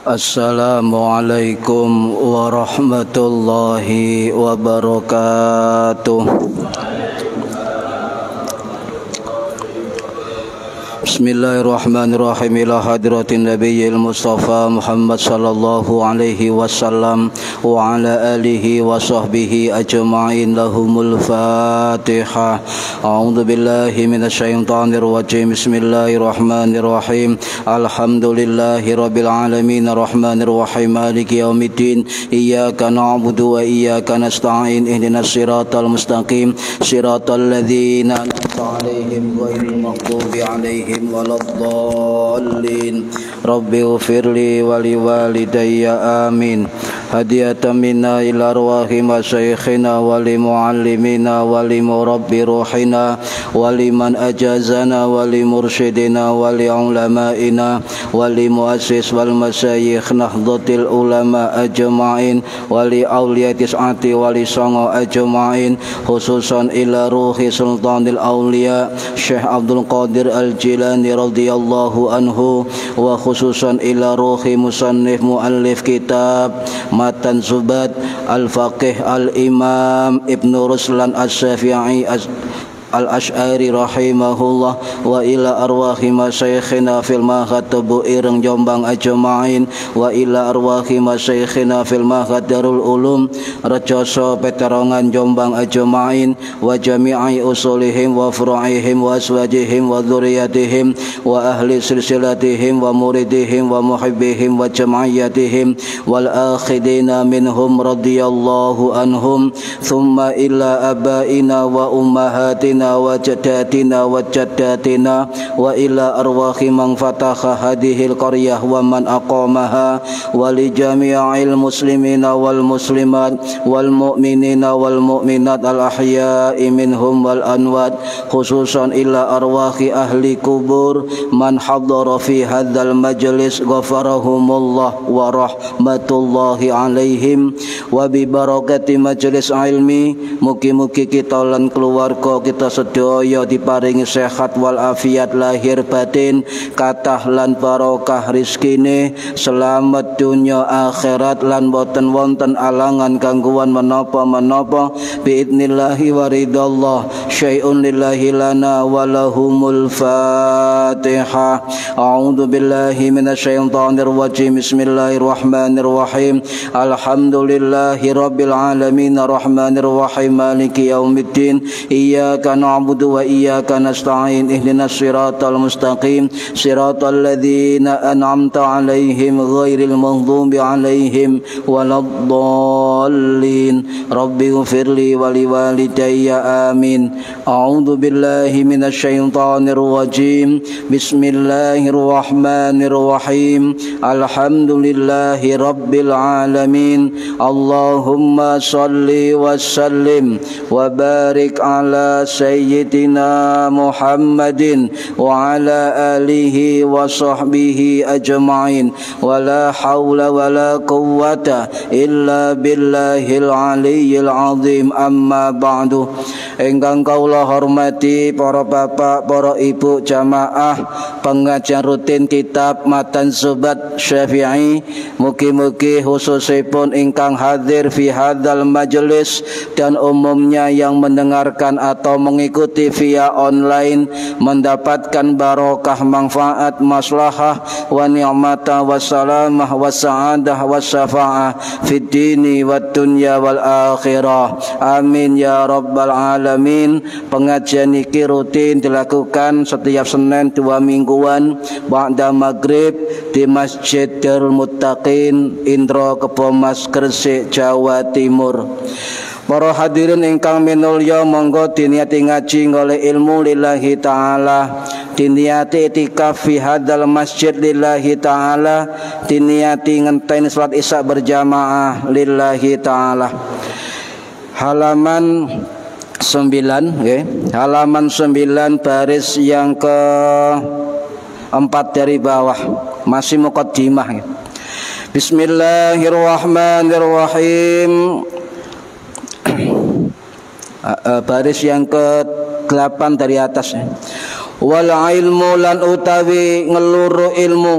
Assalamualaikum warahmatullahi wabarakatuh. Bismillahirrahmanirrahim. Ila hadratin nabiyil mustafa Muhammad sallallahu alaihi wasallam wa ala alihi wa sahbihi ajma'in. Lahumul Fatihah. A'udzu billahi minasyaitonir rajim. Bismillahirrahmanirrahim. Alhamdulillahi rabbil alamin arrahmanir rahim maliki yaumiddin. Iyyaka na'budu wa iyyaka nasta'in. Ihdinas siratal mustaqim. Siratal ladzina an'amta 'alaihim ghairil maghdubi 'alaihim waladdallin. Rabbi ighfirli wa liwalidayya amin. Hadiyatan minna ila arwahi masyayikhina wa li muallimina wa li murabbi ruhina wa liman ajazana wa li mursyidina wa li ulamaina wa li muassis wal masyayikh nahdlatil ulama ajma'in wa li awliya tis'ati wa li songo ajma'in, khususan ila ruhi sultanil awliya Syekh Abdul Qadir Al-Jilani radhiyallahu anhu, wa khususan ila ruhi musannif muallif kitab Matan Zubat Al-Faqih Al-Imam Ibnu Ruslan As-Syafi'i Al-Ash'ari rahimahullah, wa ila arwahi masyayikhina fil mahatabu ireng Jombang ajma'in, wa ila arwahi masyayikhina fil mahadarul ulum Rejoso Peterongan Jombang ajma'in, wa jami'i usulihim wa furu'ihim wa aswajihim wa dzurriyyatihim wa ahli silsilatihim wa muridihim wa muhibbihim wa jam'iyatihim wal akhidina minhum radhiyallahu anhum, thumma ila abaina wa ummahatina wa jaddatina wa jaddatina wa ila arwahi man fataha hadhil qaryah wa man aqamaha wa li jami'il muslimina wal muslimat wal mu'minina wal mu'minat al ahya'i minhum wal anwat, khususan ila arwahi ahli kubur man hadara fi hadzal majlis ghafarahumullah wa rahmatullahi alaihim, wa bi barakati majlis ilmi mugi-mugi kita lan keluarga kita sedaya diparingi sehat wal afiat lahir batin, kathah lan barokah rizkine, selamat dunya akhirat lan boten wonten alangan gangguan menapa-menapa biidnillahi wa ridallah. Syai'un lillahi lana wa lahumul Fatihah. A'udzu billahi minasyaitonir rajim. Bismillahirrahmanirrahim. Alhamdulillahi rabbil alamin arrahmanir rahim maliki yaumiddin. Iyyaka na'budu wa iyyaka nasta'in. Ihdinas siratal mustaqim. Siratal ladzina an'amta 'alaihim ghairil maghdubi 'alaihim waladdallin. Rabbi ighfirli wa liwalidayya amin. A'udzu billahi minasyaitonir rajim. Bismillahirrahmanirrahim. Alhamdulillahi rabbil alamin. Allahumma shalli wa sallim wa barik ala sayyidina Muhammadin wa ala alihi wa sahbihi ajma'in, wa la hawla wa la quwwata illa billahil aliyyil azim. Amma ba'du. Ingkang kaula hormati para bapak, para ibu jamaah pengajian rutin kitab Matan Zubat Syafi'i, mugi-mugi khususipun ingkang hadir fi hadzal majelis dan umumnya yang mendengarkan atau mengikuti via online mendapatkan barokah, manfaat, maslahah wa ni'mata wa salamah wa sa'adah wa syafa'ah fid dini wad dunya wal akhirah. Amin ya rabbal alamin. alamin. Pengajian iki rutin dilakukan setiap Senin 2 mingguan ba'da maghrib di Masjid Darul Muttaqin, Indro Kebomas, Gresik, Jawa Timur. Para hadirin ingkang minulya, monggo diniati ngaji oleh ilmu lillahi ta'ala, diniati itikaf fi hadzal masjid lillahi ta'ala, diniati ngenteni salat isya berjamaah lillahi ta'ala. Halaman 9 okay. Halaman 9 baris yang ke-4 dari bawah, masih muqaddimah okay. Bismillahirrahmanirrahim. Baris yang ke-8 dari atas. Wal ilmu lan utawi ngeluru ilmu,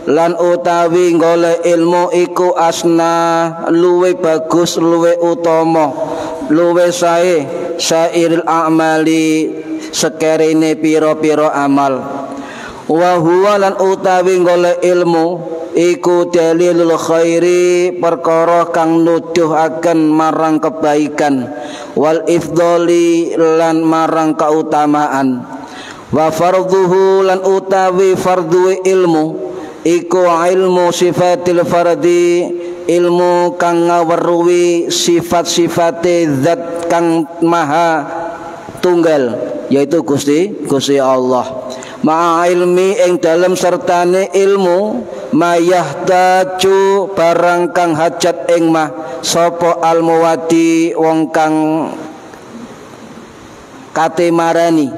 lan utawi golek ilmu iku asna luwe bagus, luwe utama, luwe sae sairil a'mali sekerene pira-pira amal. Wa huwa lan utawi golek ilmu iku dalilul khairi, perkara kang nuduhaken marang kebaikan, wal ifdoli lan marang keutamaan. Wa fardhuhu lan utawi fardhu ilmu iku ilmu sifatil fardi, ilmu kang ngaweruhi sifat-sifate zat kang maha tunggal, yaitu Gusti Allah. Ma'a ilmi ing dalem sertane ilmu mayahtaju barang kang hajat ing mah sapa almuwadi wong kang kate marani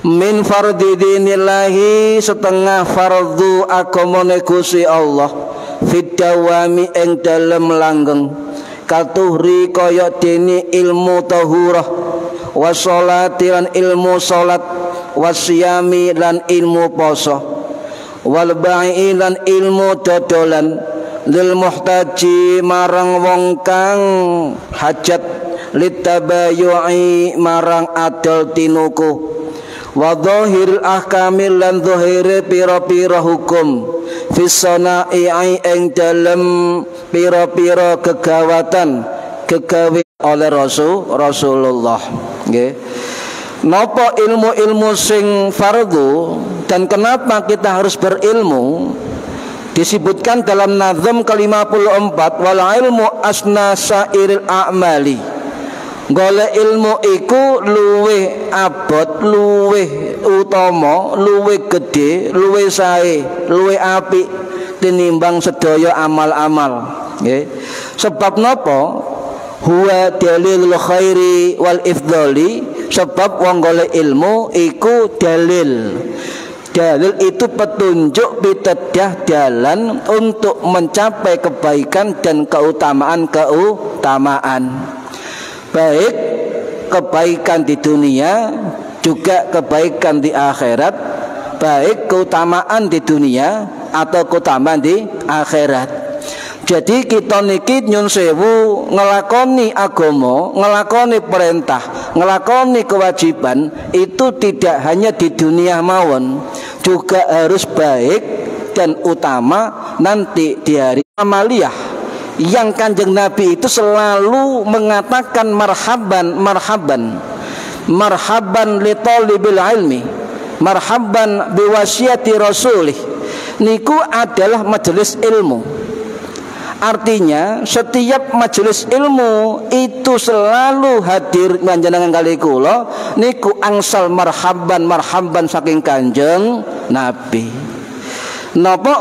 min fardhi dinillahi setengah fardhu agamane Gusti Allah fidawami ing dalem langgeng katuhri kaya dene ilmu tahurah wasolati lan ilmu salat wasyami lan ilmu poso wal ba'i lan ilmu dodolan lil muhtaji marang wong kang hajat litabayu'i marang adol tinuku wa dhahiril ahkamil lan dhahire pira-pira hukum fisana'i ing dalem pira-pira kegawatan kegawe oleh Rasulullah nggih. Napa ilmu-ilmu sing fardu dan kenapa kita harus berilmu? Disebutkan dalam nazm ke-54, wal ilmu asna sairil a'mali. Golek ilmu iku luwih abot, luwih utama, luwih gede, luwih sae, luwih apik tinimbang sedaya amal-amal. Nggih. Sebab napa? Huwa dalilul khairi wal ifdali, sebab wong golek ilmu iku dalil. Dalil itu petunjuk pitedah jalan untuk mencapai kebaikan dan keutamaan. Baik kebaikan di dunia juga kebaikan di akhirat, baik keutamaan di dunia atau keutamaan di akhirat. Jadi kita niki nyun sewu ngelakoni agama, ngelakoni perintah, ngelakoni kewajiban itu tidak hanya di dunia mawon, juga harus baik dan utama nanti di hari amaliyah. Yang Kanjeng Nabi itu selalu mengatakan marhaban, marhaban, marhaban li talibil ilmi, marhaban biwasiyati rasulih. Niku adalah majelis ilmu. Artinya setiap majelis ilmu itu selalu hadir panjenengan kali kula niku angsal marhaban marhaban saking Kanjeng Nabi. Napa?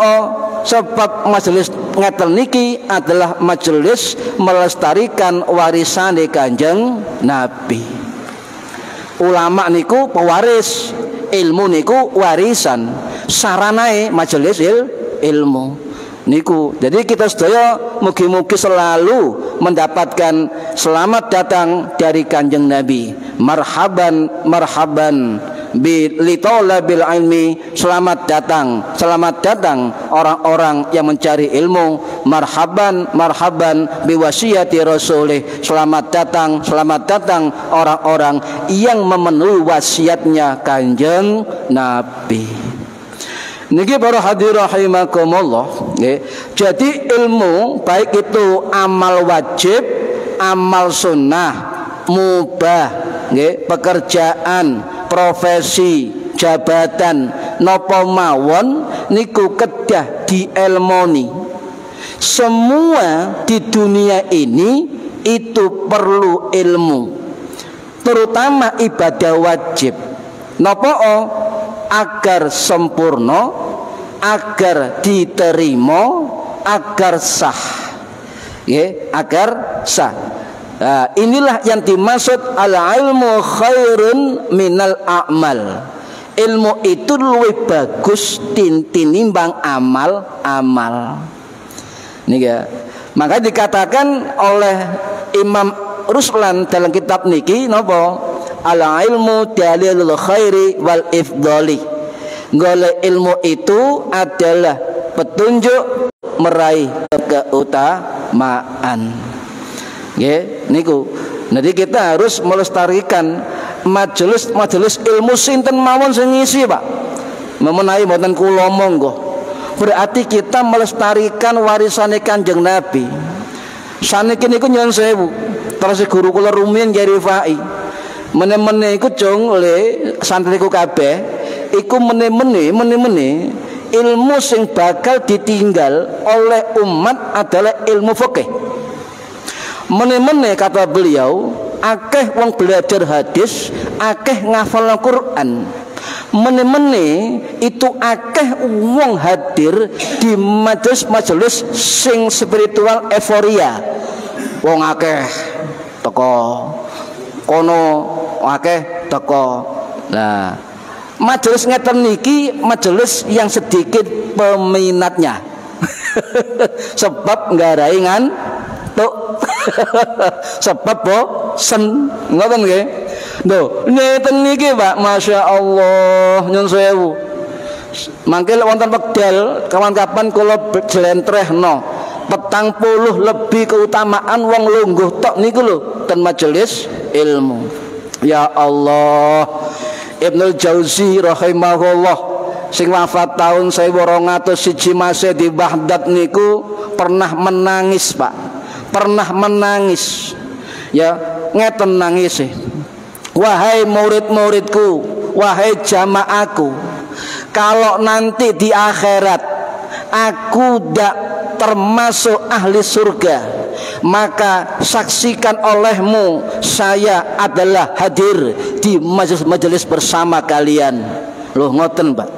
Sebab majelis ngeten niki adalah majelis melestarikan warisane Kanjeng Nabi. Ulama niku pewaris, ilmu niku warisan. Saranae majelis ilmu niku. Jadi kita sedaya mugi-mugi selalu mendapatkan selamat datang dari Kanjeng Nabi. Marhaban marhaban bi litolabil ilmi, selamat datang orang-orang yang mencari ilmu. Marhaban marhaban bi wasiyati rasulih, selamat datang orang-orang yang memenuhi wasiatnya Kanjeng Nabi. Niki para hadirin rahimakumullah. Jadi ilmu baik itu amal wajib, amal sunnah, mubah, nggih, pekerjaan, profesi, jabatan napa mawon niku kedah dielmoni. Semua di dunia ini itu perlu ilmu, terutama ibadah wajib. Napa agar sempurna, agar diterima, agar sah. Ya, agar sah. Nah, inilah yang dimaksud al-ilmu khairun minal a'mal. Ilmu itu lebih bagus tinimbang amal-amal. Nih ya. Maka dikatakan oleh Imam Ruslan dalam kitab niki napa? Al-ilmu dalilul khairi wal ifdali. Golek ilmu itu adalah petunjuk meraih keutamaan. Nggih, niku. Jadi kita harus melestarikan majelis ilmu sinten mawon sing ngisi, Pak. Memenahi mboten kula monggo. Berarti kita melestarikan warisane Kanjeng Nabi. Saniki niku nyuwun sewu. Terus guru kula rumiyin Kyai Rifai. Mene-mene iku jong le santriku kabeh iku mene-mene ilmu sing bakal ditinggal oleh umat adalah ilmu fikih. Mene-mene kata beliau, akeh wong belajar hadis, akeh ngafal Al-Qur'an. Mene-mene itu akeh wong hadir di majelis sing spiritual euforia. Wong akeh teko kono, akeh teko. Nah, majelis ngeten niki majelis yang sedikit peminatnya. Sebab nggarai ngantuk. Sebab bosen, ngoten nggih. Lho, ngeten niki, Pak, Masya Allah, nyun sewu. Mangke wonten wekdal kawan-kawan kula jlentrehno 40 lebih keutamaan wong lungguh tok niku lho ten majelis ilmu. Ya Allah. Ibnul Jauzi rahimahullah sing wafat tahun 1201 Masehi di Baghdad niku pernah menangis, Pak. Pernah menangis. Ya, ngeten nangis. Wahai murid-muridku, wahai jamaahku, kalau nanti di akhirat aku tidak termasuk ahli surga, maka saksikan olehmu saya adalah hadir di majelis bersama kalian. Loh, ngoten, Pak.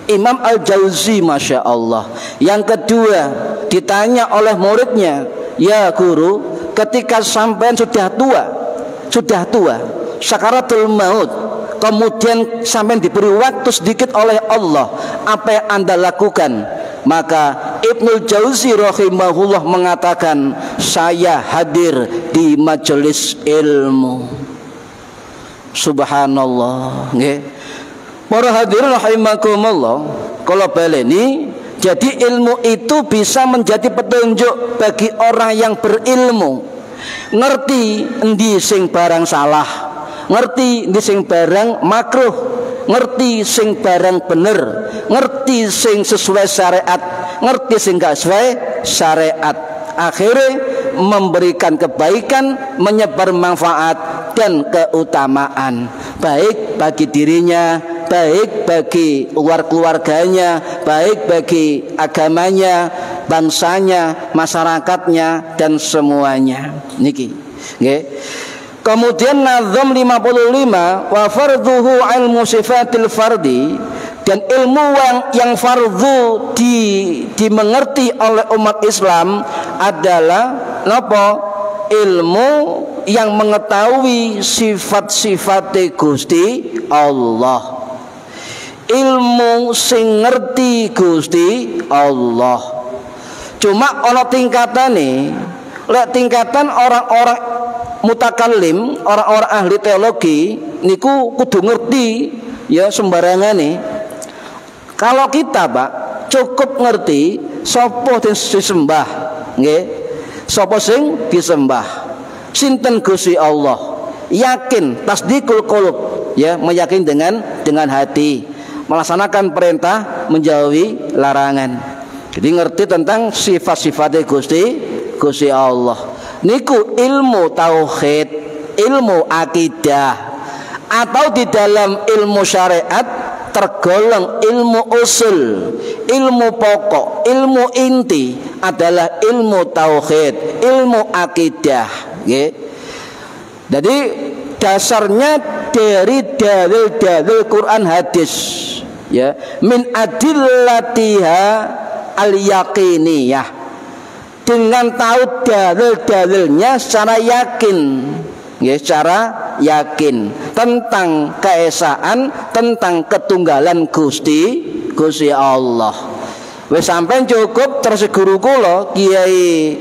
Imam Al-Jauzi, Masya Allah. Yang kedua, ditanya oleh muridnya, ya guru, ketika sampean sudah tua, sakaratul maut, kemudian sampean diberi waktu sedikit oleh Allah, apa yang Anda lakukan? Maka Ibnul Jauzi rahimahullah mengatakan, saya hadir di majelis ilmu. Subhanallah, nggih. Para hadirin rahimakumullah, kula baleni, jadi ilmu itu bisa menjadi petunjuk bagi orang yang berilmu. Ngerti endi sing barang salah, ngerti endi sing barang makruh, ngerti sing barang bener, ngerti sing sesuai syariat, ngerti sing gak sesuai syariat. Akhirnya memberikan kebaikan, menyebar manfaat dan keutamaan, baik bagi dirinya, baik bagi luar keluarganya, baik bagi agamanya, bangsanya, masyarakatnya, dan semuanya. Niki, nggih. Kemudian nazam 55, wa fardhuhu ilmu sifatil fardi, dan ilmu yang fardhu dimengerti oleh umat Islam adalah napa? Ilmu yang mengetahui sifat-sifat Gusti Allah. Ilmu sing ngerti Gusti Allah. Cuma ana tingkatane. Lek tingkatan orang-orang mutakallim, orang-orang ahli teologi niku kudu ngerti ya sembarangane. Kalau kita, Pak, cukup ngerti sapa sing disembah, nggih. Sapa sing disembah? Sinten Gusti Allah. Yakin, tasdikul qulub, ya, meyakini dengan hati, melaksanakan perintah, menjauhi larangan. Jadi ngerti tentang sifat-sifat Gusti Allah. Niku ilmu tauhid, ilmu akidah. atau di dalam ilmu syariat tergolong ilmu usul, ilmu pokok, ilmu inti adalah ilmu tauhid, ilmu akidah. Jadi dasarnya dari dalil-dalil Quran hadis, ya, min adillatiha al-yaqiniyah, dengan tahu dalil-dalilnya secara yakin, ya, secara yakin tentang keesaan, tentang ketunggalan Gusti Allah. Wis sampean cukup terus guru kula Kiai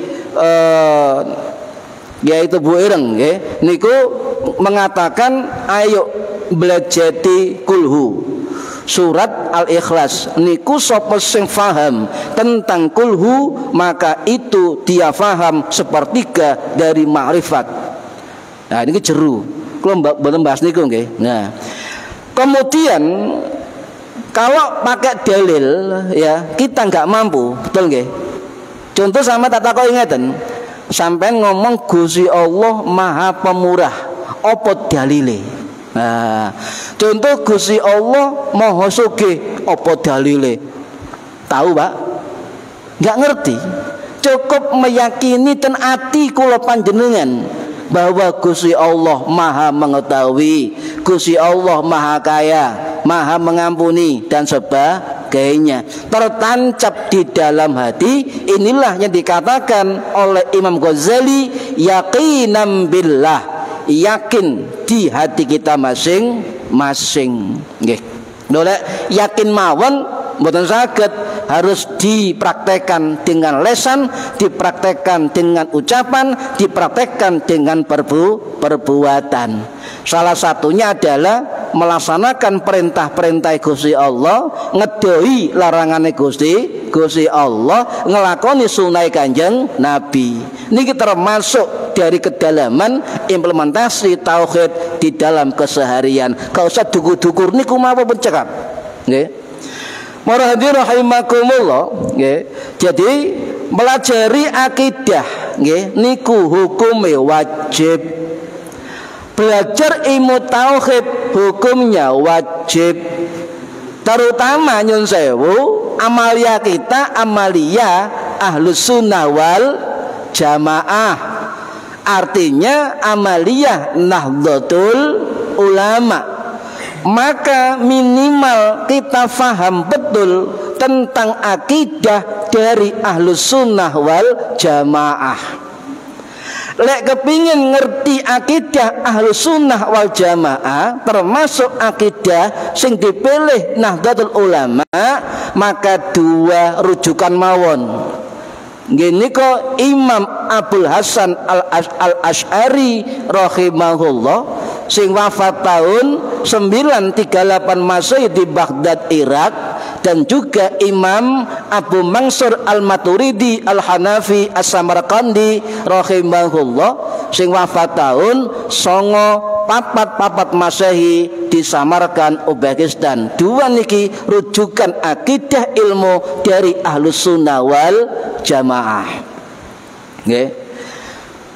yaitu Bu Ireng, nggih, niku mengatakan ayo belajeti kulhu surat Al-Ikhlas niku sapa sing faham tentang kulhu maka itu dia faham sepertiga dari ma'rifat. Nah ini jeru kalau mboten bahas niku nggih. Nah kemudian kalau pakai dalil, ya, kita nggak mampu, betul nggih? Contoh sama tak takoki ngeten, sampean ngomong Gusti Allah Maha Pemurah, apa dalile? Nah, contoh Gusti Allah Maha Sugih, apa dalile? Tahu, Pak? Nggak ngerti. Cukup meyakini ten ati kula panjenengan bahwa Gusti Allah Maha mengetahui, Gusti Allah Maha kaya, Maha mengampuni dan sebagainya, tertancap di dalam hati. Inilah yang dikatakan oleh Imam Ghazali yaqinan billah, yakin di hati kita masing-masing. Nggih. Lha yakin mawon mboten saged, harus dipraktekkan dengan lesan, dipraktekkan dengan ucapan, dipraktekkan dengan perbuatan. Salah satunya adalah melaksanakan perintah-perintah Gusti Allah, ngedoi larangane Gusti Allah, ngelakoni sunai Kanjeng Nabi. Niki termasuk dari kedalaman implementasi tauhid di dalam keseharian. Gak usah dukur-dukur niku mawon cekap. Nggih. Marhadi rahimakumullah, nggih. Jadi melajari akidah, nggih, niku hukume wajib. Belajar ilmu tauhid hukumnya wajib. Terutama nyun sewu, amalia kita amalia Ahlus Sunnah wal Jamaah. Artinya amalia Nahdlatul Ulama. Maka minimal kita faham betul tentang akidah dari Ahlus Sunnah wal Jamaah. Lek kepingin ngerti akidah Ahlus Sunnah wal Jamaah, termasuk akidah sing dipilih Nahdlatul Ulama, maka dua rujukan mawon. Gini kok Imam Abdul Hasan Al-Asy'ari rahimahullah sing wafat tahun 938 Masehi di Baghdad, Irak, dan juga Imam Abu Mansur Al-Maturidi Al-Hanafi As-Samarqandi rahimahullah sing wafat tahun 944 Masehi di Samarkand, Uzbekistan. Dua niki rujukan akidah ilmu dari Ahlus Sunnah wal Jamaah. Nggih.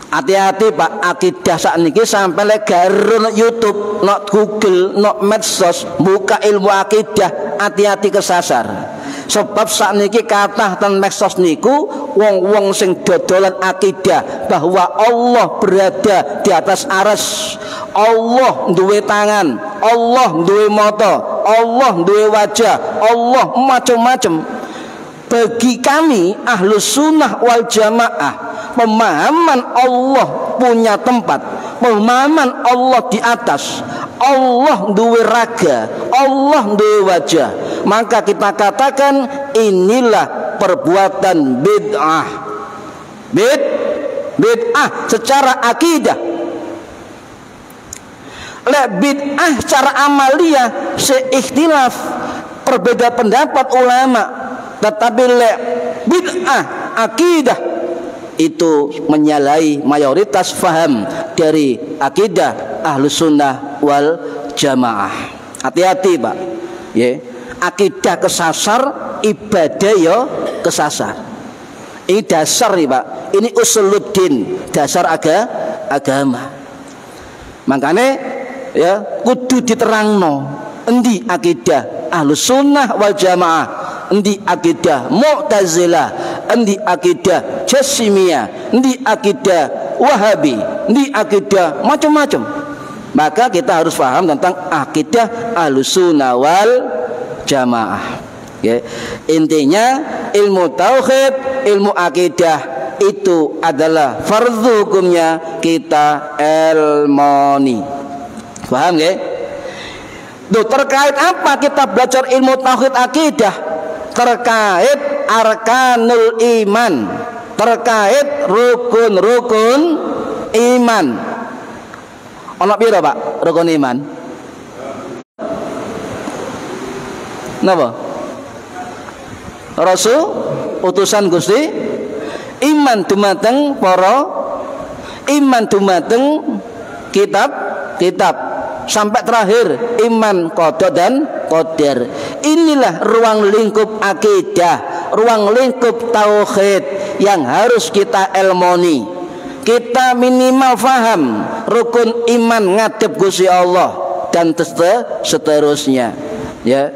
Hati-hati Pak, akidah sakniki sampai lek garo YouTube, nok Google, nok medsos, buka ilmu akidah, hati-hati kesasar. Sebab sakniki kathah ten medsos niku wong-wong sing dodolan akidah bahwa Allah berada di atas arsy, Allah duwe tangan, Allah duwe mata, Allah duwe wajah, Allah macam-macam. Bagi kami Ahlus Sunnah wal Jamaah, pemahaman Allah punya tempat, pemahaman Allah di atas, Allah duwe raga, Allah duwe wajah, maka kita katakan inilah perbuatan bid'ah. Bid'ah secara akidah. Lek bid'ah secara amaliyah seikhtilaf, berbeda pendapat ulama. Tetapi lek bid'ah akidah itu menyalahi mayoritas faham dari akidah Ahlus Sunnah wal Jamaah. Hati-hati Pak, ya. Akidah kesasar, ibadah yo kesasar. Ini dasar nih Pak, ini usuluddin, dasar agama. Makanya ya kudu diterangno endi akidah Ahlus Sunnah wal Jamaah, endi akidah Mu'tazilah, endi akidah Jasimiyah, endi akidah Wahabi, endi akidah macam-macam. Maka kita harus paham tentang akidah Ahlus Sunnah wal Jamaah. Ya. Intinya ilmu tauhid, ilmu akidah itu adalah fardhu hukumnya kita ilmoni. Paham ya? Tuh, terkait apa kita belajar ilmu tauhid akidah? Terkait arkanul iman, terkait rukun-rukun iman. Ono piro, Pak, rukun iman? Napa? Rasul utusan Gusti, iman dumateng para, iman dumateng kitab sampai terakhir iman qada dan qadar. Inilah ruang lingkup akidah, ruang lingkup tauhid yang harus kita ilmoni. Kita minimal faham rukun iman ngadep Gusti Allah dan seterusnya. Ya,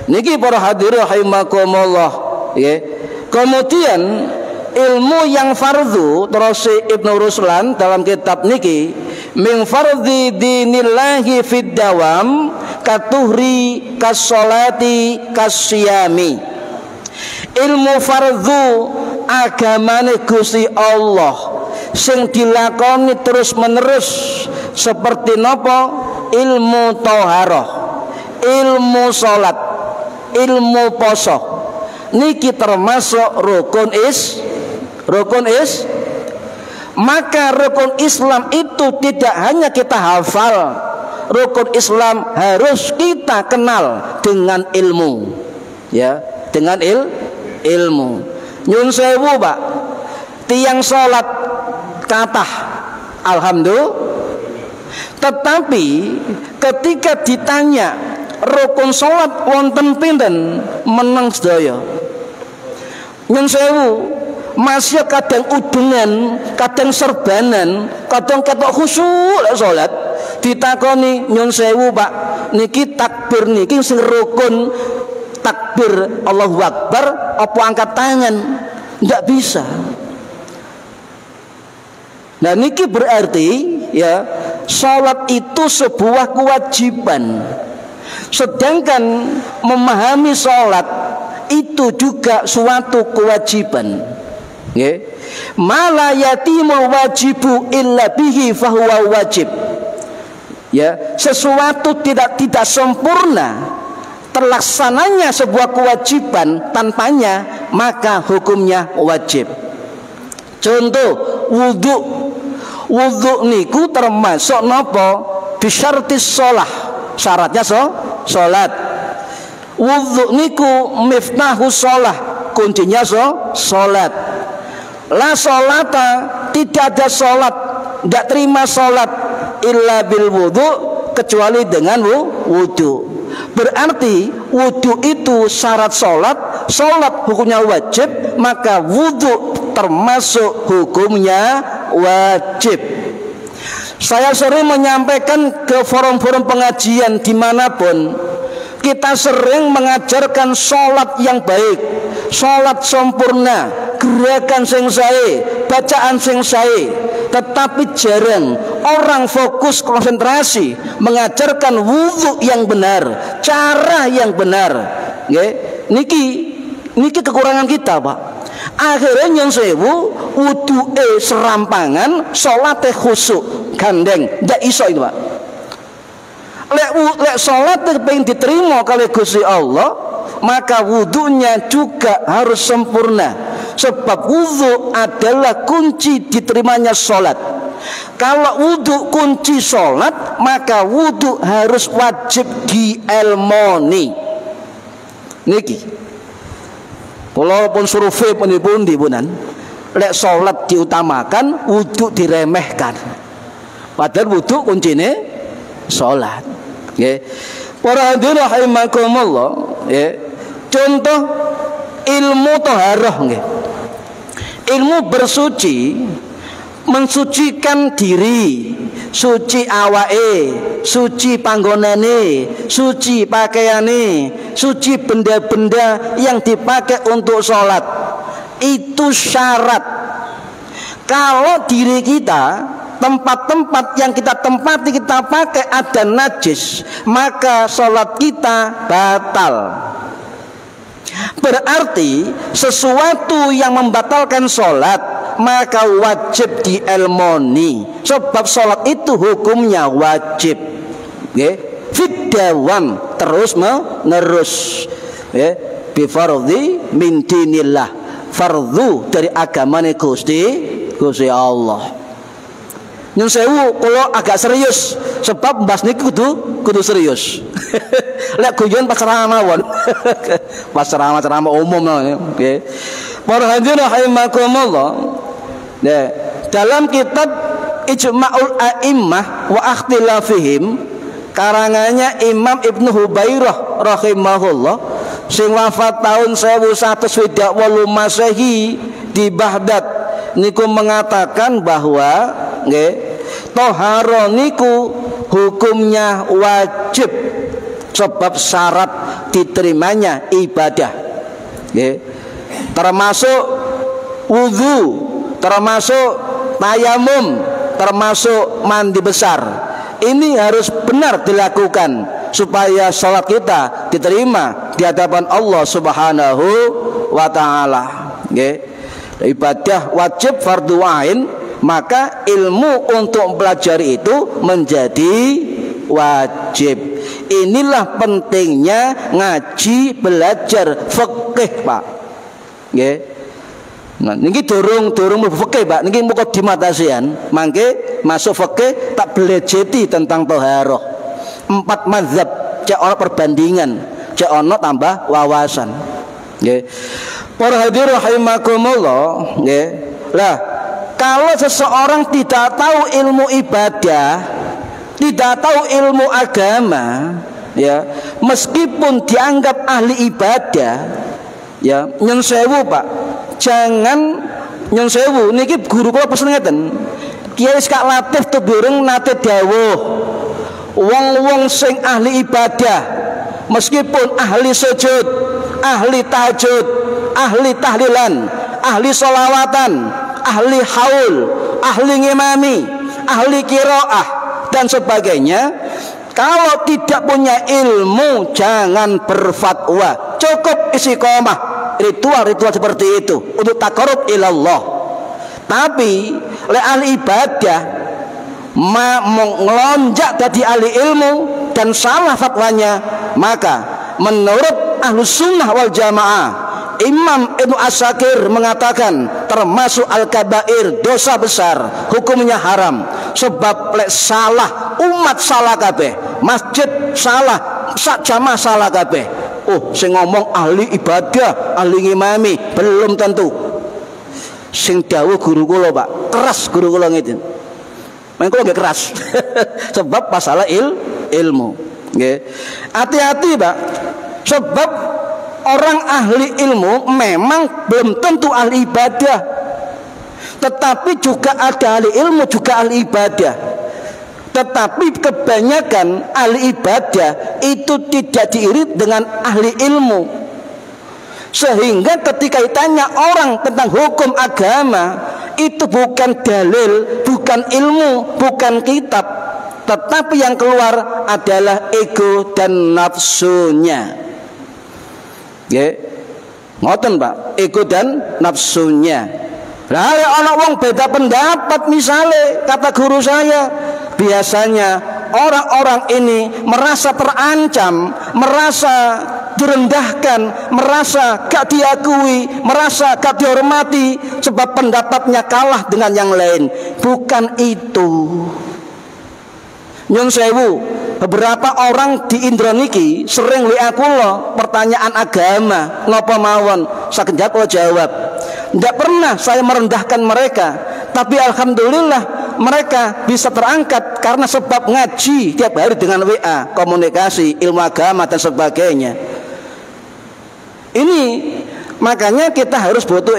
niki para hadirin rahimakumullah. Ya, kemudian ilmu yang fardu terus Ibnu Ruslan dalam kitab niki min fardhi dinillahi fid dawam katuhri kasolati kasyami. Ilmu fardu agamane Gusti Allah sing dilakoni terus menerus seperti napa? Ilmu thaharah, ilmu salat, ilmu poso. Niki termasuk rukun maka rukun Islam itu tidak hanya kita hafal, rukun Islam harus kita kenal dengan ilmu, ya, dengan ilmu. Nyun sewu, Pak, tiang salat kathah alhamdulillah, tetapi ketika ditanya rukun salat wonten pinten meneng sedaya. Nyun sewu, masih kadang udengan, kadang serbanan, kadang ketok khusyuk lek salat. Ditakoni, nyun sewu, Pak, niki takbir niki sing rukun takbir Allahu Akbar apa angkat tangan? Enggak bisa. Nah, niki berarti ya salat itu sebuah kewajiban. Sedangkan memahami salat itu juga suatu kewajiban. Ya. Mala yatimul wajibu illa bihi fahuwa wajib. Ya, sesuatu tidak sempurna terlaksananya sebuah kewajiban tanpanya maka hukumnya wajib. Contoh wudu. Wudu niku termasuk napa? Bisyartis shalah. Syaratnya salat. Wudu niku miftahus shalah. Kuncinya salat. La sholata, tidak ada sholat, tidak terima sholat illa bil wudu, kecuali dengan wudu. Berarti wudu itu syarat sholat, sholat hukumnya wajib, maka wudu termasuk hukumnya wajib. Saya sering menyampaikan ke forum-forum pengajian dimanapun, kita sering mengajarkan sholat yang baik, sholat sempurna, gerakan sing sae, bacaan sing sae, tetapi jarang orang fokus konsentrasi mengajarkan wudu yang benar, cara yang benar. Niki kekurangan kita, Pak. Akhirnya yang sewu wudu serampangan, salate khusyuk, gandeng, ndak iso itu, Pak. Lek salat pengen diterima kali Gusti Allah, maka wudunya juga harus sempurna. Sebab wudu adalah kunci diterimanya salat. Kalau wudu kunci salat, maka wudu harus wajib dielmoni. Niki, walaupun survei pun dipunan, lek salat diutamakan, wudu diremehkan. Padahal wudu kuncine salat. Nggih. Para hadirin rahimakumullah, nggih. Contoh ilmu thaharah nggih. Ilmu bersuci, mensucikan diri, suci awake, suci panggonane, suci pakaiane, suci benda-benda yang dipakai untuk sholat. Itu syarat. Kalau diri kita, tempat-tempat yang kita tempati, kita pakai ada najis, maka sholat kita batal. Berarti sesuatu yang membatalkan sholat maka wajib dielmoni. Sebab sholat itu hukumnya wajib, fiddawam, terus menerus, bifardhi min dinillah, fardu dari agamane Gusti Allah. Nyun sewu kalau agak serius, sebab mbas niki kudu serius. Lek guyon pas ceramah won. Pas ceramah umum nggih. Para hadirin rahimakumullah. Nah, dalam kitab Ijma'ul A'immah wa Ikhtilafihim karangannya Imam Ibnu Hubairah rahimahullah sing wafat tahun 1128 Masehi di Baghdad niku mengatakan bahwa nggih toharo niku hukumnya wajib sebab syarat diterimanya ibadah, nggih, termasuk wudu, termasuk tayamum, termasuk mandi besar. Ini harus benar dilakukan supaya sholat kita diterima di hadapan Allah Subhanahu wa taala, nggih. Ibadah wajib fardu ain, maka ilmu untuk mempelajari itu menjadi wajib. Inilah pentingnya ngaji, belajar fikih, Pak. Nggih. Nah, niki durung mlebu fikih, Pak. Niki mukadimah mangke masuk fikih tak belejeti tentang thaharah. 4 mazhab, cek ana perbandingan, cek ana tambah wawasan. Nggih. Para hadirin rahimakumullah, nggih. Lah, kalau seseorang tidak tahu ilmu ibadah, tidak tahu ilmu agama, ya, meskipun dianggap ahli ibadah, ya, nyun sewu, Pak. Jangan nyun sewu niki guru kula pesen ngeten. Kiai Kak Latif Teburung nate dawuh, wong-wong sing ahli ibadah, meskipun ahli sujud, ahli tahajud, ahli tahlilan, ahli sholawatan, ahli haul, ahli ngimami, ahli qiraah dan sebagainya, kalau tidak punya ilmu jangan berfatwa. Cukup istiqomah, ritual-ritual seperti itu untuk taqarrub ilallah. Tapi oleh ahli ibadah melonjak dari ahli ilmu dan salah fatwanya, maka menurut Ahlus Sunnah wal Jamaah, Imam Ibnu Asakir mengatakan termasuk al-kabair, dosa besar, hukumnya haram. Sebab lek salah, umat salah kabeh, masjid salah, sak jamaah salah kabeh. Oh, sing ngomong ahli ibadah, ahli ngimami, belum tentu. Sing dawuh guru kula, Pak, keras guru kula ngeten. Men kula nggih keras. Sebab masalah ilmu, nggih. Hati-hati, Pak. Sebab orang ahli ilmu memang belum tentu ahli ibadah, tetapi juga ada ahli ilmu juga ahli ibadah. Tetapi kebanyakan ahli ibadah itu tidak diirit dengan ahli ilmu, sehingga ketika ditanya orang tentang hukum agama, itu bukan dalil, bukan ilmu, bukan kitab, tetapi yang keluar adalah ego dan nafsunya. Nggih. Ngoten, Pak, ego dan nafsunya. Lah ana wong beda pendapat misale, kata guru saya, biasanya orang-orang ini merasa terancam, merasa direndahkan, merasa gak diakui, merasa gak dihormati sebab pendapatnya kalah dengan yang lain. Bukan itu. Nyun sewu, beberapa orang di Indroniki sering WA kula pertanyaan agama napa mawon, sakejap kula jawab. Tidak pernah saya merendahkan mereka, tapi alhamdulillah mereka bisa terangkat karena sebab ngaji tiap hari dengan WA, komunikasi, ilmu agama dan sebagainya. Ini makanya kita harus butuh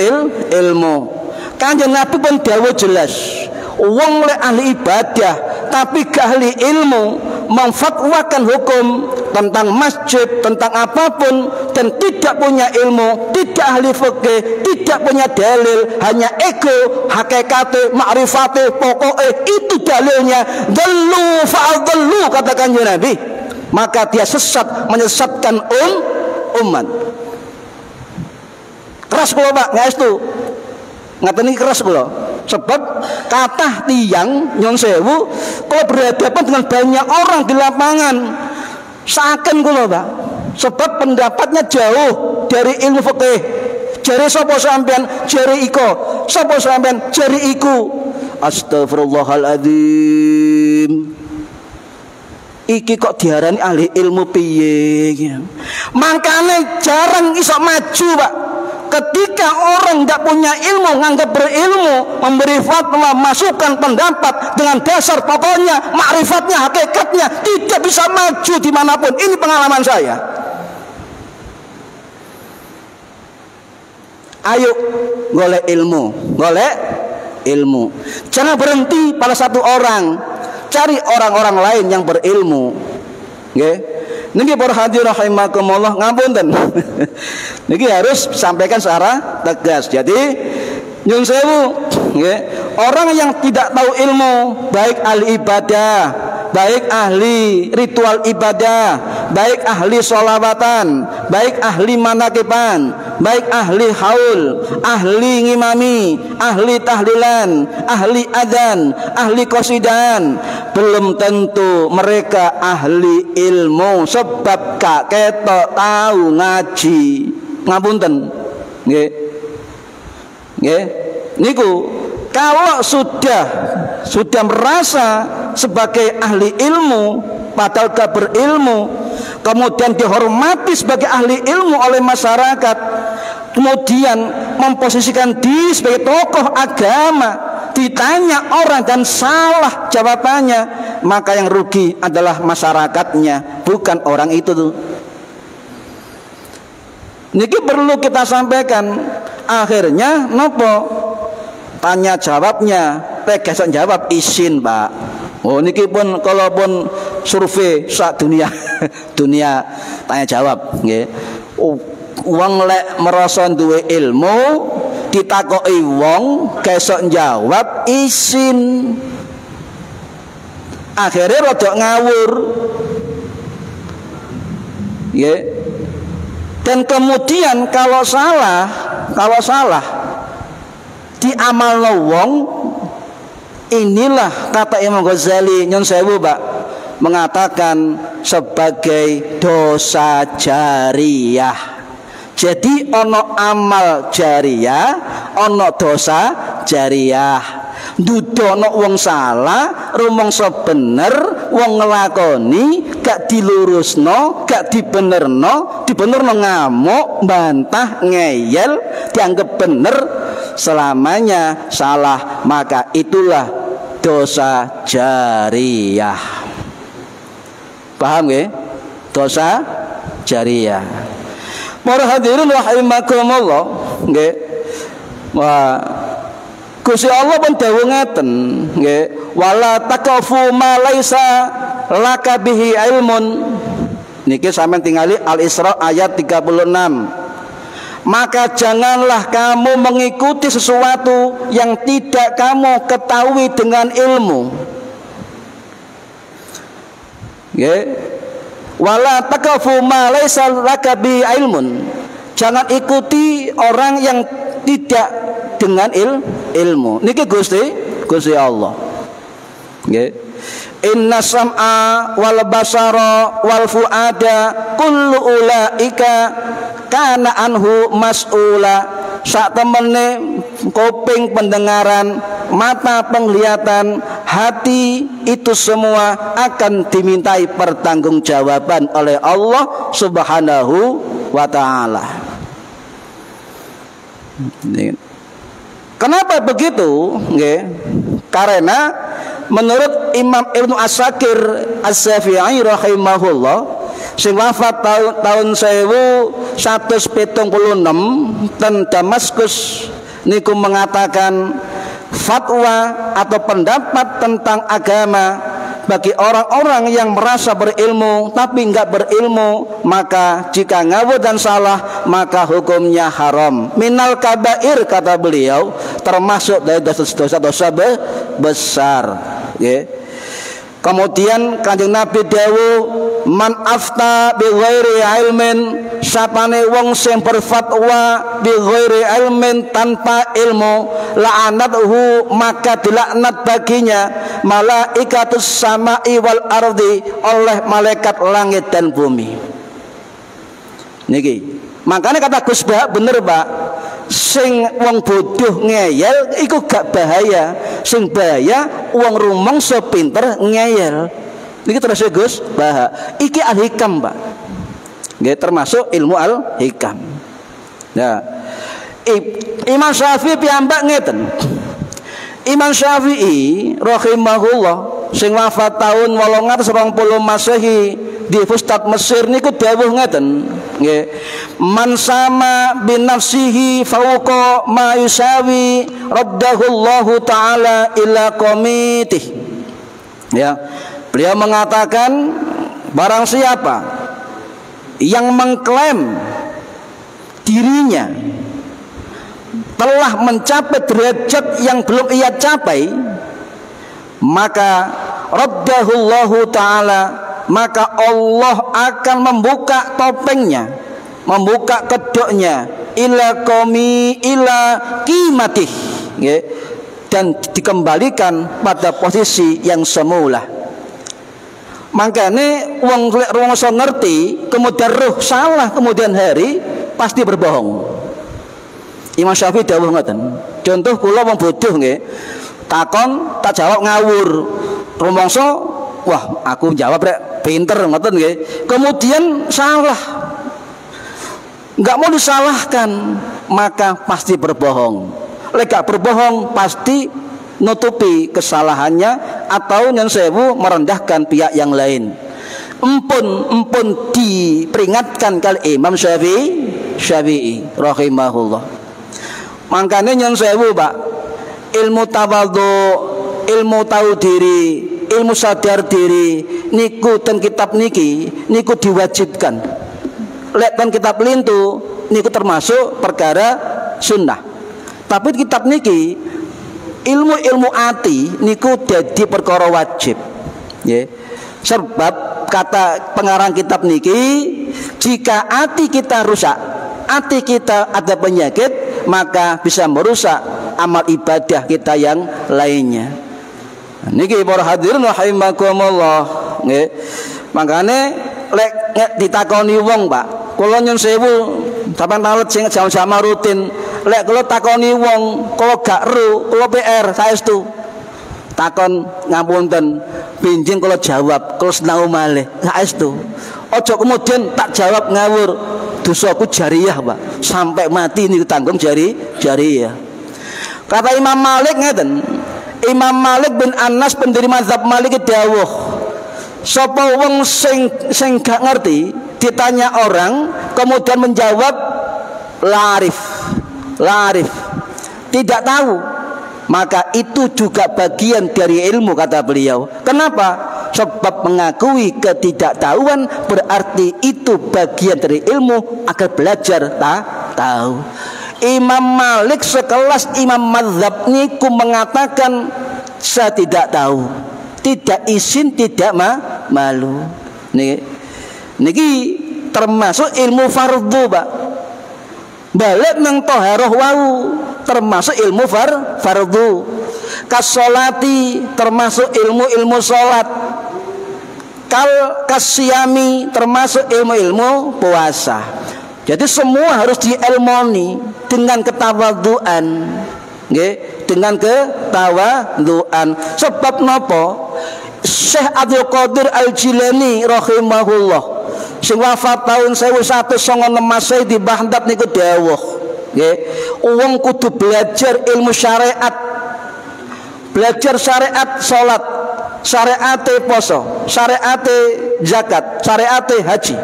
ilmu. Kanjeng Nabi pun dawuh jelas, wong lek ahli ibadah tapi gak ahli ilmu, memfatwakan hukum tentang masjid, tentang apapun, dan tidak punya ilmu, tidak ahli fikih, tidak punya dalil, hanya ego, hakikate, ma'rifate, pokoknya itu dalilnya, dhallu fa'adhallu, katakan Nabi, maka dia sesat, menyesatkan umat. Keras kula Pak, nggak itu ngateni keras kula. Sebab kata tiang nyun sewu kalau berhadapan dengan banyak orang di lapangan saken kula Pak. Sebab pendapatnya jauh dari ilmu fikih. Jari sapa sampean, jari iko. Sapa sampean, jari iku. Astagfirullahaladzim. Iki kok diarani ahli ilmu piye? Makanya jarang iso maju Pak. Ketika orang tidak punya ilmu, nganggap berilmu, memberi fatwa, masukan pendapat dengan dasar pokoknya, makrifatnya, hakikatnya, tidak bisa maju dimanapun. Ini pengalaman saya. Ayo golek ilmu, golek ilmu. Jangan berhenti pada satu orang, cari orang-orang lain yang berilmu. Nggih. Niki para hadirin rahimakumullah, ngapunten. Niki harus sampaikan secara tegas. Jadi nyun sewu, nggih, orang yang tidak tahu ilmu, baik ahli ibadah, baik ahli ritual ibadah, baik ahli sholawatan, baik ahli manakiban, baik ahli haul, ahli ngimami, ahli tahlilan, ahli adzan, ahli qasidan, belum tentu mereka ahli ilmu, sebab gak ketok tahu ngaji. Ngapunten, nggih, nggih, niku kalau sudah merasa sebagai ahli ilmu padahal gak berilmu, kemudian dihormati sebagai ahli ilmu oleh masyarakat, kemudian memposisikan diri sebagai tokoh agama, ditanya orang dan salah jawabannya, maka yang rugi adalah masyarakatnya, bukan orang itu tuh. Niki perlu kita sampaikan. Akhirnya nopo tanya jawabnya tegasan jawab izin Pak. Oh niki pun kalaupun survei sak dunia dunia tanya jawab nggih. Wong lek merasa duwe ilmu ditakoki wong kesok jawab izin. Akhirnya rada ngawur. Nggih. Dan kemudian kalau salah diamalno wong, inilah kata Imam Ghazali nyun sewu Pak, mengatakan sebagai dosa jariyah. Jadi ono amal jariyah, ono dosa jariyah. Dudono wong salah, rumangsa bener, wong ngelakoni gak dilurusno, gak dibenerno ngamuk, bantah, ngeyel, dianggap bener, selamanya salah, maka itulah dosa jariyah. Paham nggih? Dosa jariyah. Para hadirin rahimakumullah, nggih. Wah, Gusti Allah pun dawuh ngaten nggih, wala taqafu ma laisa laka bihi ilmun. Niki sampeyan tingali Al-Isra ayat 36. Maka janganlah kamu mengikuti sesuatu yang tidak kamu ketahui dengan ilmu. Nggih. Wala taqafu ma laisa laka bihi ilmun. Jangan ikuti orang yang tidak dengan ilmu. Niki Gusti Allah. Nggih. Inna sam'a wal basara wal fuada kullu ulaika kana anhu mas'ula. Sak temene kuping pendengaran, mata penglihatan, hati itu semua akan dimintai pertanggungjawaban oleh Allah Subhanahu wa taala. Kenapa begitu? Nggih. Karena menurut Imam Ibnu Asakir As-Syafi'i rahimahullah, sing wafat tahun 1176 ten Damaskus, niku mengatakan fatwa atau pendapat tentang agama bagi orang-orang yang merasa berilmu tapi enggak berilmu, maka jika ngawur dan salah maka hukumnya haram. Minal kabair, kata beliau, termasuk dari dosa-dosa besar. Kemudian Kanjeng Nabi dawuh, man afta bi ghairi ilmin, sapane wong sing berfatwa bi ghairi ilmin, tanpa ilmu, la'anathu, maka dilaknat baginya malaikatus sama'i wal ardi, oleh malaikat langit dan bumi. Niki makanya kata Gus Bah bener Pak, sing wong bodoh ngeyel iku gak bahaya, sing bahaya wong rumangsa pinter ngeyel. Niki terus Gus Bah, iki al-hikam Pak, nggih, termasuk ilmu al-hikam. Nah, Imam Syafi'i piyambak ngeten. Imam Syafi'i rahimahullah sing wafat tahun 820 Masehi di Fustat Mesir niku dawuh ngeten, nggih, man sama bin nafsihi fawqa ma yusawi raddahullahu taala ila qamitih. Ya, beliau mengatakan barang siapa yang mengklaim dirinya telah mencapai derajat yang belum ia capai, maka raddahullahu taala, maka Allah akan membuka topengnya, membuka kedoknya, ila qimatih, dan dikembalikan pada posisi yang semula. Makanya wong rumangsa ngerti kemudian roh salah kemudian hari pasti berbohong. Imam Syafi'i dawuh ngoten. Contoh kula wong bodoh nggih, takon tak jawab ngawur, rumangsa wah aku jawab rek pinter ngoten nggih, kemudian salah, nggak mau disalahkan, maka pasti berbohong. Lek berbohong pasti nutupi kesalahannya atau nyen sewu merendahkan pihak yang lain. Empun diperingatkan kali Imam Syafi'i rahimahullah. Makanya nyen sewu Pak, ilmu tawadhu, ilmu tahu diri, ilmu sadar diri niku ten kitab niki niku diwajibkan. Lek ten kitab lintu niku termasuk perkara sunnah. Tapi kitab niki ilmu ati niku dadi perkara wajib. Nggih. Sebab kata pengarang kitab niki, jika ati kita rusak, ati kita ada penyakit, maka bisa merusak amal ibadah kita yang lainnya. Niki para hadirin rahimakumullah, nggih. Makane lek ditakoni wong, Pak, kula nyun sewu sampean talet sing jam-jam rutin, lek kula takoni wong, kula gak ero, kula PR saestu. Takon ngapunten, pinjing kula jawab, kula sinau malih saestu. Aja kemudian tak jawab ngawur, dosaku jariyah Pak, sampai mati niku tanggung jariyah. Kata Imam Malik ngeten, Imam Malik bin Anas pendiri mazhab Malik dawuh, sapa wong sing gak ngerti ditanya orang kemudian menjawab larif, tidak tahu, maka itu juga bagian dari ilmu, kata beliau. Kenapa? Sebab mengakui ketidaktahuan berarti itu bagian dari ilmu agar belajar tahu. Imam Malik sekelas imam mazhab niku mengatakan saya tidak tahu, tidak izin, tidak malu. Niki termasuk ilmu fardhu Pak. Balik nang thaharah wau termasuk ilmu fardhu. Kasolati termasuk ilmu salat. Kasyami termasuk ilmu puasa. Jadi semua harus diilmoni dengan ketawadhuan, nggih, dengan ketawadhuan. Sebab napa? Syekh Abdul Qadir Al-Jilani rahimahullah sing wafat tahun 1196 Masehi di Baghdad niku dawuh, nggih, wong kudu belajar ilmu syariat, belajar syariat salat, syariat poso, syariat zakat, syariat haji.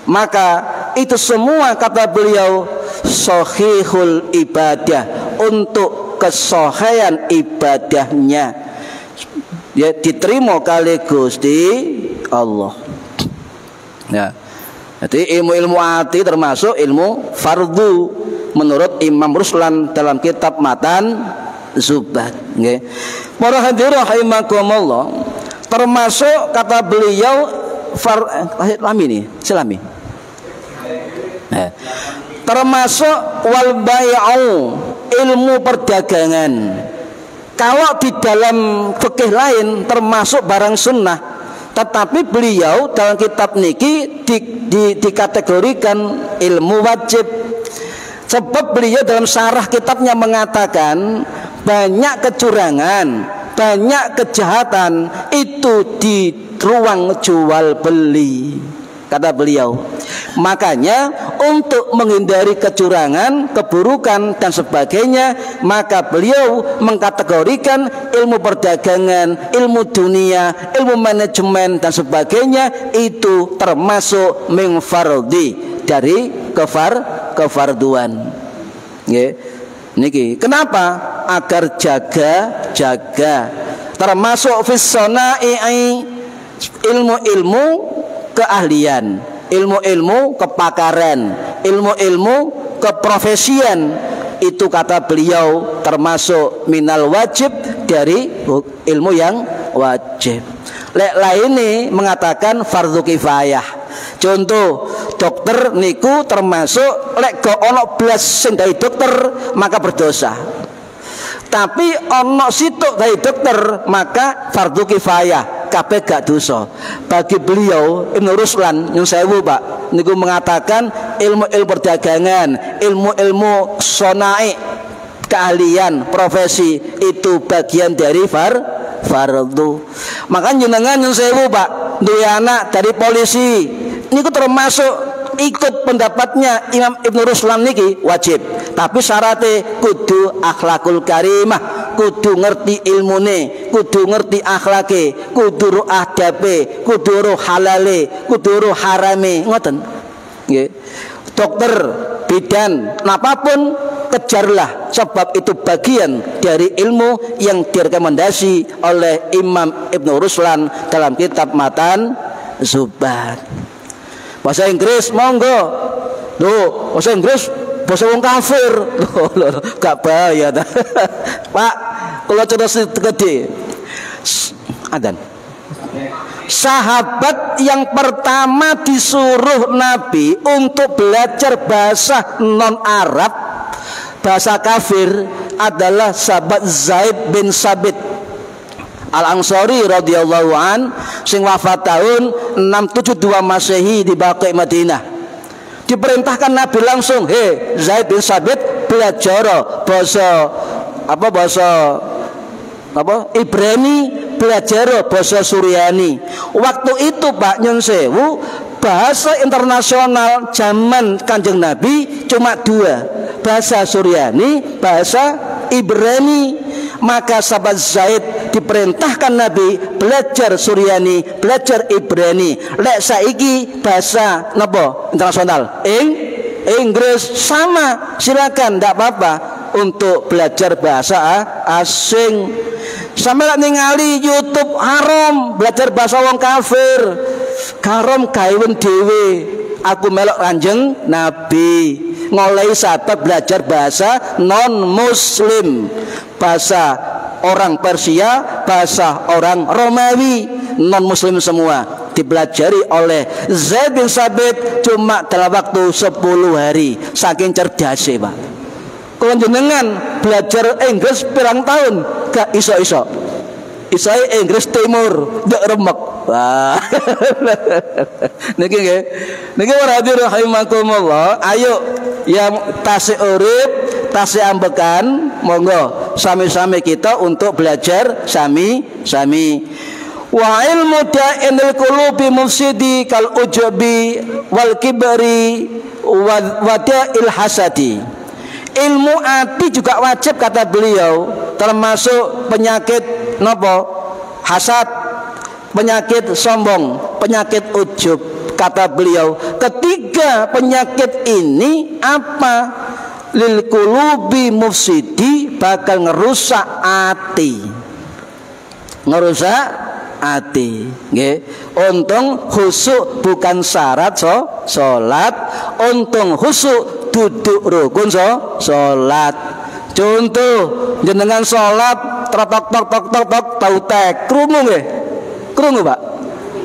Maka itu semua, kata beliau, sahihul ibadah, untuk kesohihan ibadahnya. ya diterima kali Gusti Allah. Ya. Jadi ilmu ati termasuk ilmu fardu menurut Imam Ruslan dalam kitab Matan Zubat. Nggih. Para hadirin rahimakumullah, termasuk kata beliau silami. Nah, termasuk wal bai'u, ilmu perdagangan. Kalau di dalam fikih lain termasuk barang sunnah, tetapi beliau dalam kitab niki dikategorikan ilmu wajib. Sebab beliau dalam syarah kitabnya mengatakan banyak kecurangan, banyak kejahatan itu di ruang jual beli, kata beliau. Makanya untuk menghindari kecurangan, keburukan dan sebagainya, maka beliau mengkategorikan ilmu perdagangan, ilmu dunia, ilmu manajemen dan sebagainya itu termasuk min fardhi, dari kefarduan. Nggih. Niki kenapa? Agar jaga termasuk fis sana'i, ilmu-ilmu keahlian, ilmu-ilmu kepakaran, ilmu-ilmu keprofesian, itu kata beliau termasuk minal wajib, dari ilmu yang wajib. Lek lain mengatakan fardu kifayah. Contoh dokter niku termasuk lek go ono blas sing dai dokter maka berdosa. Tapi ono sitok dai dokter maka fardu kifayah, kabeh gak dosa. Bagi beliau Ibnu Ruslan nyun sewu Pak niku mengatakan ilmu-ilmu perdagangan, ilmu-ilmu sonai, keahlian, profesi itu bagian dari fardu. Maka jenengan nyun sewu Pak duwe anak dari polisi niku termasuk ikut pendapatnya Imam Ibnu Ruslan niki wajib. Tapi syaratnya kudu akhlakul karimah, kudu ngerti ilmune, kudu ngerti akhlake, kudu ro adabe, kudu ro halale, kudu ro harame, ngoten. Nggih. Dokter, bidan, apapun kejarlah, sebab itu bagian dari ilmu yang direkomendasi oleh Imam Ibnu Ruslan dalam kitab Matan Zubat. Bahasa Inggris monggo. Loh, bahasa Inggris bahasa wong kafir. Loh, gak bahaya ta. Pak, kula cerdas gede. Adzan. Sahabat yang pertama disuruh Nabi untuk belajar bahasa non-Arab, bahasa kafir, adalah sahabat Zaid bin Sabit Al-Ansari radhiyallahu an, sing wafat tahun 672 Masehi di Baqi Madinah. Diperintahkan Nabi langsung, "He Zaid bin Sabit, belajar bahasa Ibrani, belajar bahasa Suryani." Waktu itu Pak nyun sewu, bahasa internasional zaman Kanjeng Nabi cuma dua, bahasa Suryani, bahasa Ibrani. Maka sahabat Zaid diperintahkan Nabi belajar Suryani, belajar Ibrani. Lek saiki bahasa napa internasional? Inggris sama, silakan, tidak apa-apa untuk belajar bahasa asing. Sampai ningali YouTube haram belajar bahasa wong kafir. Haram kaiwen dhewe. Aku melok Kanjeng Nabi. Ngoleh sahabat belajar bahasa non muslim, bahasa orang Persia, bahasa orang Romawi, non muslim semua dipelajari oleh Zaid bin Sabit cuma dalam waktu 10 hari, saking cerdasnya Pak. Kalau jenengan belajar Inggris pirang tahun gak iso-iso. Isai Inggris Timur ndak remek. Wah. Niki nggih. Niki warahmatullahi rahimakumullah. Ayo yang tasih urip, tasih ambekan, monggo sami-sami kita untuk belajar sami-sami. Wa ilmu da'inil qulubi mufsidi kal ujubi wal kibri wa da'il hasadi. Ilmu ati juga wajib kata beliau, termasuk penyakit nopo? Hasad, penyakit sombong, penyakit ujub. Kata beliau, ketiga penyakit ini apa? Lil qulubi mufsidi, bakal ngerusak ati. ngerusak ati. Nggih. Untung khusyuk bukan syarat salat. Untung khusyuk duduk rukun salat. Contoh jenengan salat tok tau tek. Krungu nggih? Krungu, Pak?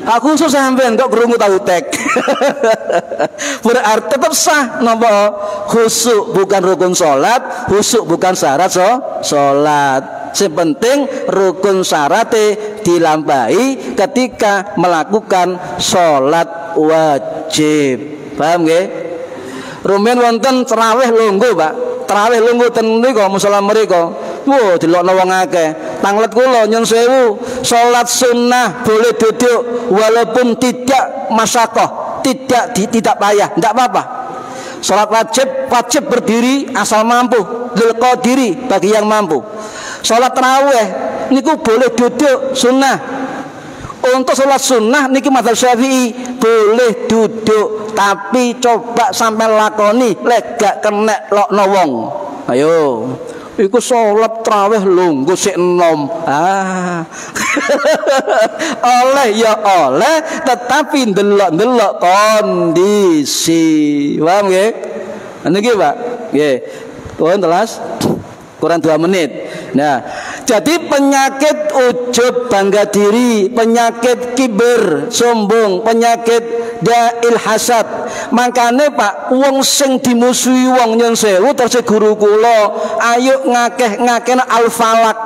Aku khusus sampean kok krungu tahu tek. Berarti tetap sah napa? Khusyuk bukan rukun salat, khusyuk bukan syarat salat. Yang penting rukun syaratnya dilampahi ketika melakukan salat wajib. Paham nggih? Rumiyin wonten tarawih lungguh, Pak. Tarawih lungguh ten mriku musala mriku. Wo delokno wong akeh. Tanglet kula nyun sewu, salat sunnah boleh duduk walaupun tidak masyakoh, tidak payah, tidak apa-apa. Salat wajib berdiri asal mampu, lil qadiri bagi yang mampu. Salat tarawih niku boleh duduk sunnah. Untuk salat sunnah niki mazhab Syafi'i boleh duduk, tapi coba sampai lakoni lek gak kenek lokno wong. Ayo. Iku salat tarawih lungguh sik enom. Oleh ya oleh, tetapi ndelok-ndelok kondisi. Paham nggih? Niki, Pak. Nggih. Pun telas kurang 2 menit. Nah, jadi penyakit ujub bangga diri, penyakit kibir sombong, penyakit dail hasad. Makane Pak, wong sing dimusuhi wong nyun sewu terus guru kula, ayo ngakeh-ngakena al-falak.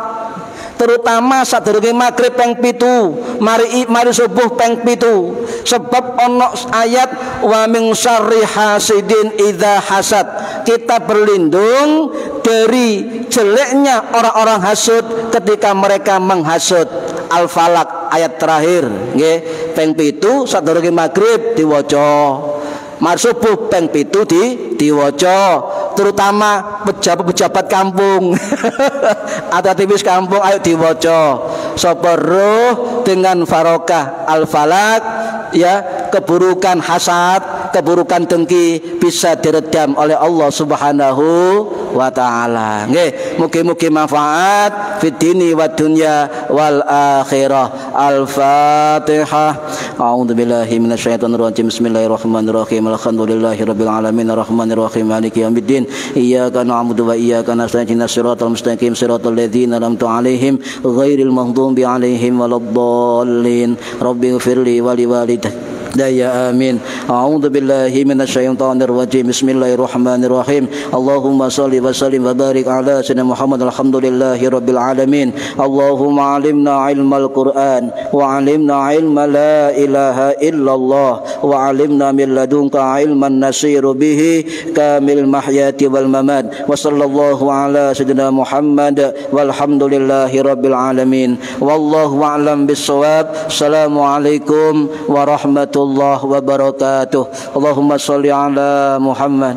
Terutama sadurunge magrib ping 7, mari subuh ping 7. Sebab ono ayat wa min syarri hasidin idza hasad. Kita berlindung dari jeleknya orang-orang hasud ketika mereka menghasut. Al-Falaq ayat terakhir nggih ping 7 sadurunge magrib diwaca. Mari subuh ping 7 diwaca. Terutama pejabat kampung atau aktivis kampung ayo diwaca. Sapa roh dengan farokah al-falak ya, keburukan hasad, keburukan dengki bisa diredam oleh Allah Subhanahu wa taala. Nggih, mugi-mugi manfaat fid dini wad dunya wal akhirah. Al-Fatihah. A'udzubillahi minasyaitonir rajim. Bismillahirrahmanirrahim. Alhamdulillahirabbil alamin arrahmanir rahim maliki yaumiddin. Iyyaka na'budu wa iyyaka nasta'in. Shiratal mustaqim shiratal ladzina an'amta 'alaihim ghairil maghdubi 'alaihim waladdallin. Rabbighfirli wa liwalidayya amin. A'udzu billahi minasyaitonir rajim. Bismillahirrahmanirrahim. Allahumma shalli wa sallim wa barik ala sayyidina Muhammad. Alhamdulillahirabbil alamin. Allahumma 'allimna 'ilmal Qur'an wa 'allimna 'ilma la ilaha illallah wa 'allimna min ladunka 'ilman nasiru bihi kamil mahyati wal mamat. Wa sallallahu ala sayyidina Muhammad walhamdulillahirabbil alamin. Wallahu a'lam bissawab. Assalamualaikum warahmatullahi wabarakatuh. Allahumma shalli ala Muhammad.